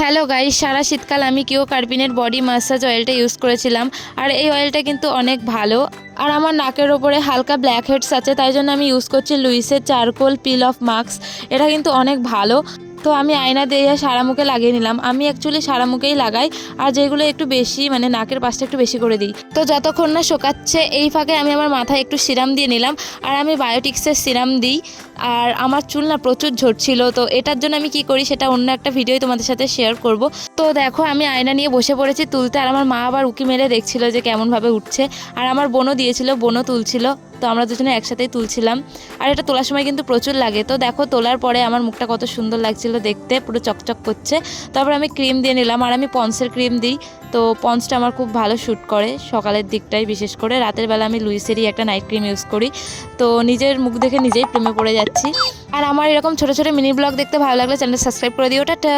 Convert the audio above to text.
Hello guys, সারা শীতকাল আমি কিও কার্পিনের বডি ম্যাসাজ অয়েলটা ইউজ করেছিলাম। আর এই অয়েলটা কিন্তু অনেক ভালো। আর আমার নাকের ওপরে হালকা ব্ল্যাক হেডস আছে, তাই জন্য আমি ইউজ করছি লুইসের চারকোল পিল অফ মাস্ক। এটা কিন্তু অনেক ভালো। তো আমি আয়না দিয়ে সারা মুখে লাগিয়ে নিলাম। আমি অ্যাকচুয়ালি সারা মুখেই লাগাই, আর যেগুলো একটু বেশি মানে নাকের পাশটা একটু বেশি করে দিই। তো যতক্ষণ না শোকাচ্ছে এই ফাঁকে আমি আমার মাথায় একটু সিরাম দিয়ে নিলাম। আর আমি বায়োটিক্সের সিরাম দিই। আর আমার চুল না প্রচুর ঝরছিল, তো এটার জন্য আমি কি করি সেটা অন্য একটা ভিডিওই তোমাদের সাথে শেয়ার করব। তো দেখো আমি আয়না নিয়ে বসে পড়েছি তুলতে, আর আমার মা আবার উকি মেরে দেখছিল যে কেমনভাবে উঠছে। আর আমার বোনও দিয়েছিল, বোনও তুলছিল। তো আমরা দুজনে একসাথেই তুলছিলাম। আর এটা তোলার সময় কিন্তু প্রচুর লাগে। তো দেখো তোলার পরে আমার মুখটা কত সুন্দর লাগছিল দেখতে, পুরো চকচক করছে। তারপর আমি ক্রিম দিয়ে নিলাম, আর আমি পন্সের ক্রিম দিই। তো পন্সটা আমার খুব ভালো শ্যুট করে সকালের দিকটাই, বিশেষ করে রাতের বেলা আমি লুইসেরই একটা নাইট ক্রিম ইউজ করি। তো নিজের মুখ দেখে নিজেই প্রেমে পড়ে যাচ্ছি। আর আমার এরকম ছোটো ছোটো মিনি ব্লগ দেখতে ভালো লাগলে চ্যানেল সাবস্ক্রাইব করে দিও। টাটা।